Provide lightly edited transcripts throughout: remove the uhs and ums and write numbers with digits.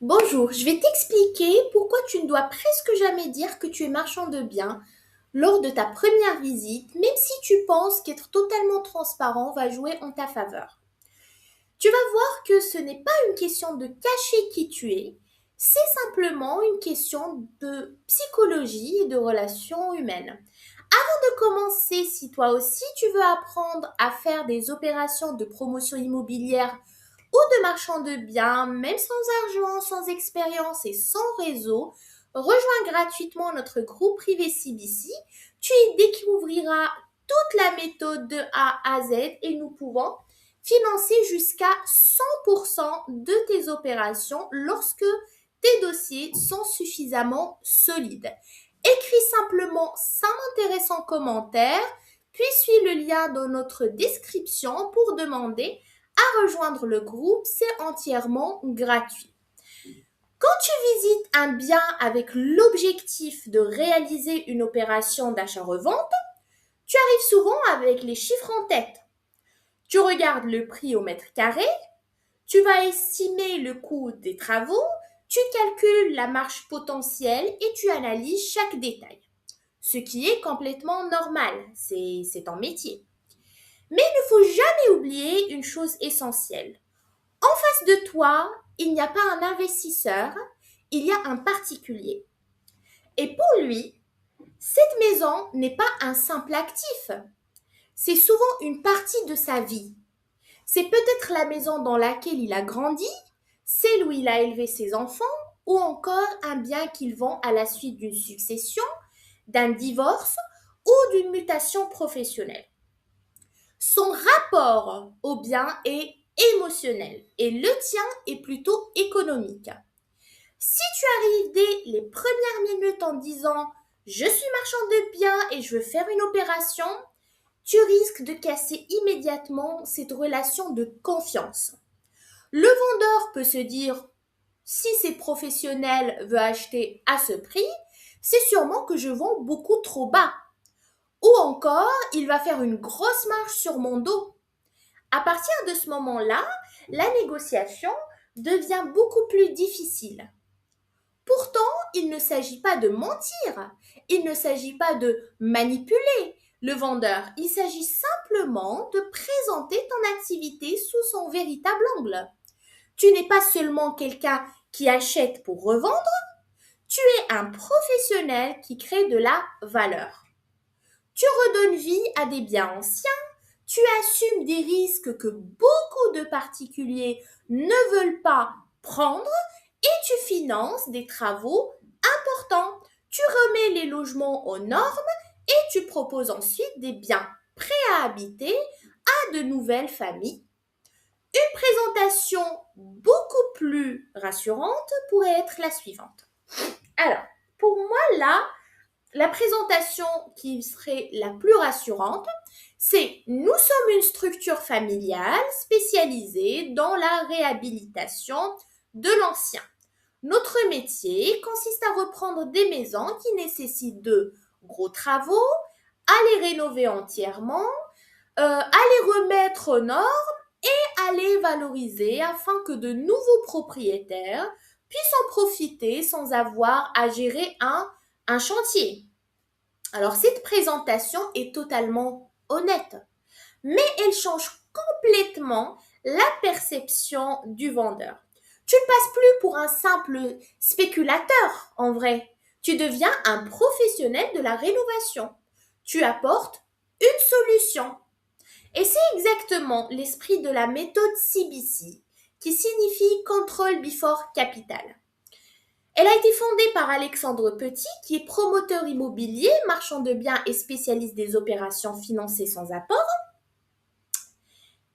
Bonjour, je vais t'expliquer pourquoi tu ne dois presque jamais dire que tu es marchand de biens lors de ta première visite, même si tu penses qu'être totalement transparent va jouer en ta faveur. Tu vas voir que ce n'est pas une question de cacher qui tu es, c'est simplement une question de psychologie et de relations humaines. Avant de commencer, si toi aussi tu veux apprendre à faire des opérations de promotion immobilière ou de marchand de biens, même sans argent, sans expérience et sans réseau, rejoins gratuitement notre groupe privé CBC. Tu y découvriras toute la méthode de A à Z et nous pouvons financer jusqu'à 100% de tes opérations lorsque tes dossiers sont suffisamment solides. Écris simplement 5 intéressants commentaires, puis suis le lien dans notre description pour demander à rejoindre le groupe, c'est entièrement gratuit. Quand tu visites un bien avec l'objectif de réaliser une opération d'achat-revente, tu arrives souvent avec les chiffres en tête. Tu regardes le prix au mètre carré, tu vas estimer le coût des travaux, tu calcules la marge potentielle et tu analyses chaque détail. Ce qui est complètement normal, c'est ton métier. Mais il ne faut jamais oublier une chose essentielle. En face de toi, il n'y a pas un investisseur, il y a un particulier. Et pour lui, cette maison n'est pas un simple actif, c'est souvent une partie de sa vie. C'est peut-être la maison dans laquelle il a grandi, celle où il a élevé ses enfants, ou encore un bien qu'il vend à la suite d'une succession, d'un divorce ou d'une mutation professionnelle. Son rapport au bien est émotionnel et le tien est plutôt économique. Si tu arrives dès les premières minutes en disant je suis marchand de biens et je veux faire une opération, tu risques de casser immédiatement cette relation de confiance. Le vendeur peut se dire si ces professionnels veulent acheter à ce prix, c'est sûrement que je vends beaucoup trop bas. Ou encore, il va faire une grosse marge sur mon dos. À partir de ce moment-là, la négociation devient beaucoup plus difficile. Pourtant, il ne s'agit pas de mentir, il ne s'agit pas de manipuler le vendeur, il s'agit simplement de présenter ton activité sous son véritable angle. Tu n'es pas seulement quelqu'un qui achète pour revendre, tu es un professionnel qui crée de la valeur. Tu redonnes vie à des biens anciens, tu assumes des risques que beaucoup de particuliers ne veulent pas prendre et tu finances des travaux importants. Tu remets les logements aux normes et tu proposes ensuite des biens prêts à habiter à de nouvelles familles. Une présentation beaucoup plus rassurante pourrait être la suivante. Alors, pour moi, là, la présentation qui serait la plus rassurante, c'est nous sommes une structure familiale spécialisée dans la réhabilitation de l'ancien. Notre métier consiste à reprendre des maisons qui nécessitent de gros travaux, à les rénover entièrement, à les remettre aux normes, à les valoriser afin que de nouveaux propriétaires puissent en profiter sans avoir à gérer un chantier. Alors cette présentation est totalement honnête, mais elle change complètement la perception du vendeur. Tu ne passes plus pour un simple spéculateur en vrai. Tu deviens un professionnel de la rénovation. Tu apportes une solution. Et c'est exactement l'esprit de la méthode CBC, qui signifie Control Before Capital. Elle a été fondée par Alexandre Petit, qui est promoteur immobilier, marchand de biens et spécialiste des opérations financées sans apport.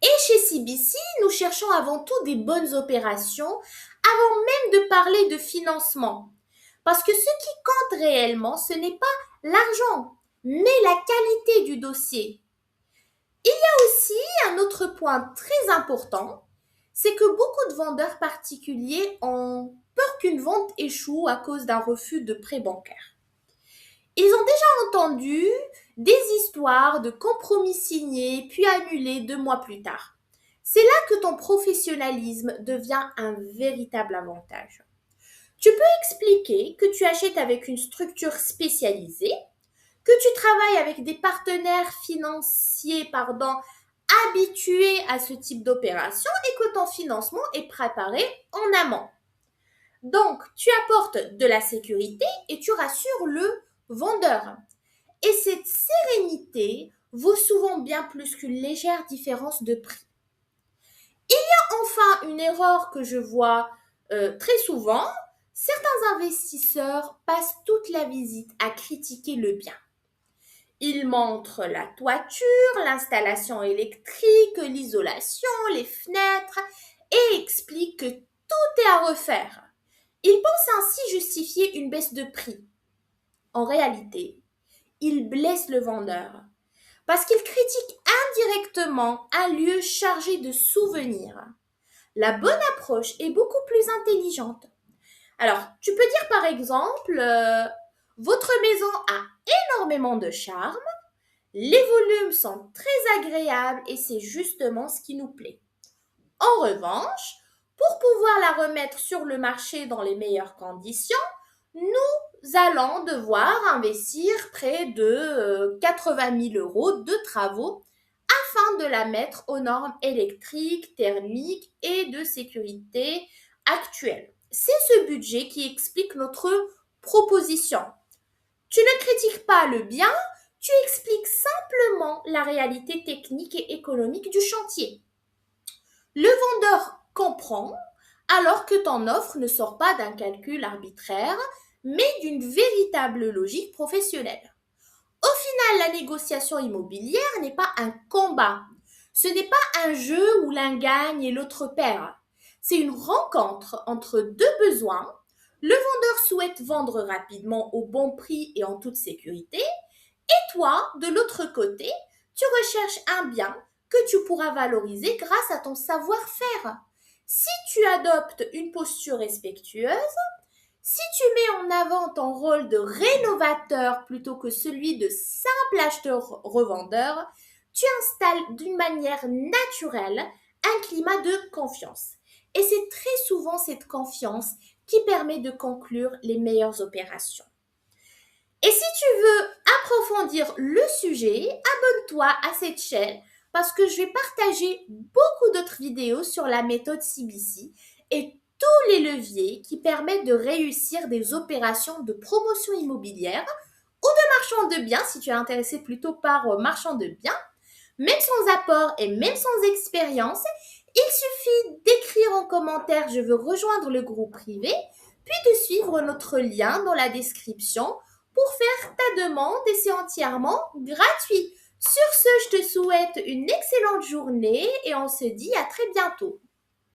Et chez CBC, nous cherchons avant tout des bonnes opérations, avant même de parler de financement. Parce que ce qui compte réellement, ce n'est pas l'argent, mais la qualité du dossier. Il y a aussi un autre point très important, c'est que beaucoup de vendeurs particuliers ont peur qu'une vente échoue à cause d'un refus de prêt bancaire. Ils ont déjà entendu des histoires de compromis signés puis annulés 2 mois plus tard. C'est là que ton professionnalisme devient un véritable avantage. Tu peux expliquer que tu achètes avec une structure spécialisée, que tu travailles avec des partenaires financiers, habitués à ce type d'opération et que ton financement est préparé en amont. Donc, tu apportes de la sécurité et tu rassures le vendeur. Et cette sérénité vaut souvent bien plus qu'une légère différence de prix. Enfin, une erreur que je vois très souvent, certains investisseurs passent toute la visite à critiquer le bien. Ils montrent la toiture, l'installation électrique, l'isolation, les fenêtres et expliquent que tout est à refaire. Ils pensent ainsi justifier une baisse de prix. En réalité, ils blessent le vendeur parce qu'ils critiquent indirectement un lieu chargé de souvenirs. La bonne approche est beaucoup plus intelligente. Alors, tu peux dire par exemple, votre maison a énormément de charme, les volumes sont très agréables et c'est justement ce qui nous plaît. En revanche, pour pouvoir la remettre sur le marché dans les meilleures conditions, nous allons devoir investir près de 80 000 euros de travaux afin de la mettre aux normes électriques, thermiques et de sécurité actuelles. C'est ce budget qui explique notre proposition. Tu ne critiques pas le bien, tu expliques simplement la réalité technique et économique du chantier. Le vendeur comprend alors que ton offre ne sort pas d'un calcul arbitraire, mais d'une véritable logique professionnelle. Au final, la négociation immobilière n'est pas un combat. Ce n'est pas un jeu où l'un gagne et l'autre perd. C'est une rencontre entre deux besoins. Le vendeur souhaite vendre rapidement au bon prix et en toute sécurité. Et toi, de l'autre côté, tu recherches un bien que tu pourras valoriser grâce à ton savoir-faire. Si tu adoptes une posture respectueuse, si tu mets en avant ton rôle de rénovateur plutôt que celui de simple acheteur-revendeur, tu installes d'une manière naturelle un climat de confiance. Et c'est très souvent cette confiance qui permet de conclure les meilleures opérations. Et si tu veux approfondir le sujet, abonne-toi à cette chaîne parce que je vais partager beaucoup d'autres vidéos sur la méthode CBC et tous les leviers qui permettent de réussir des opérations de promotion immobilière ou de marchand de biens si tu es intéressé plutôt par marchand de biens. Même sans apport et même sans expérience, il suffit d'écrire en commentaire je veux rejoindre le groupe privé, puis de suivre notre lien dans la description pour faire ta demande et c'est entièrement gratuit. Sur ce, je te souhaite une excellente journée et on se dit à très bientôt.